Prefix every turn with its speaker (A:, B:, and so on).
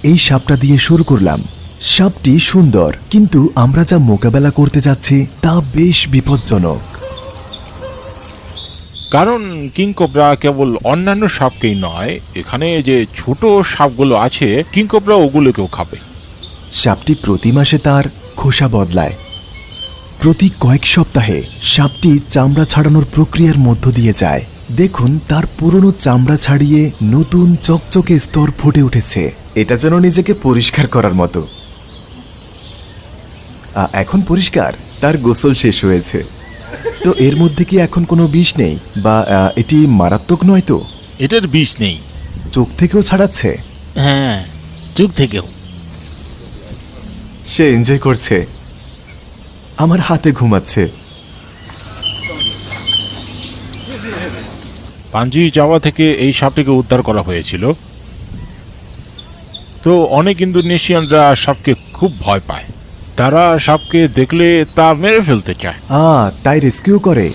A: এই সাপটা দিয়ে শুরু করলাম। সাপটি সুন্দর, কিন্তু আমরা যা মোকাবেলা করতে যাচ্ছি তা বেশ বিপজ্জনক।
B: কারণ কিংকোবরা কেবল অন্যান্য সাপকেই নয়, এখানে যে ছোট সাপগুলো আছে কিংকোবরা ওগুলোকেও খাবে।
A: সাপটি প্রতি মাসে তার খোসা বদলায়। প্রতি কয়েক সপ্তাহে সাপটি চামড়া ছাড়ানোর প্রক্রিয়ার মধ্য দিয়ে যায়। দেখুন, তার পুরনো চামড়া ছাড়িয়ে নতুন চকচকে স্তর ফুটে উঠেছে। এটা যেন নিজেকে পরিষ্কার করার মতো। এখন পরিষ্কার, তার গোসল শেষ হয়েছে। তো এর মধ্যে কি এখন কোনো বিষ নেই, বা এটি মারাত্মক নয় তো?
B: এটার বিষ নেই।
A: চোখ থেকেও ছাড়াচ্ছে?
C: হ্যাঁ, চোখ থেকেও।
A: সে এনজয় করছে, আমার হাতে ঘুমাচ্ছে।
B: পাঞ্জি জাভা থেকে এই সাপটিকে উদ্ধার করা হয়েছিল। তো অনেক ইন্দোনেশিয়ানরা সাপকে খুব ভয় পায়। তারা সাপকে দেখলে তা মেরে ফেলতে চায়।
A: তাই রেস্কিউ করে।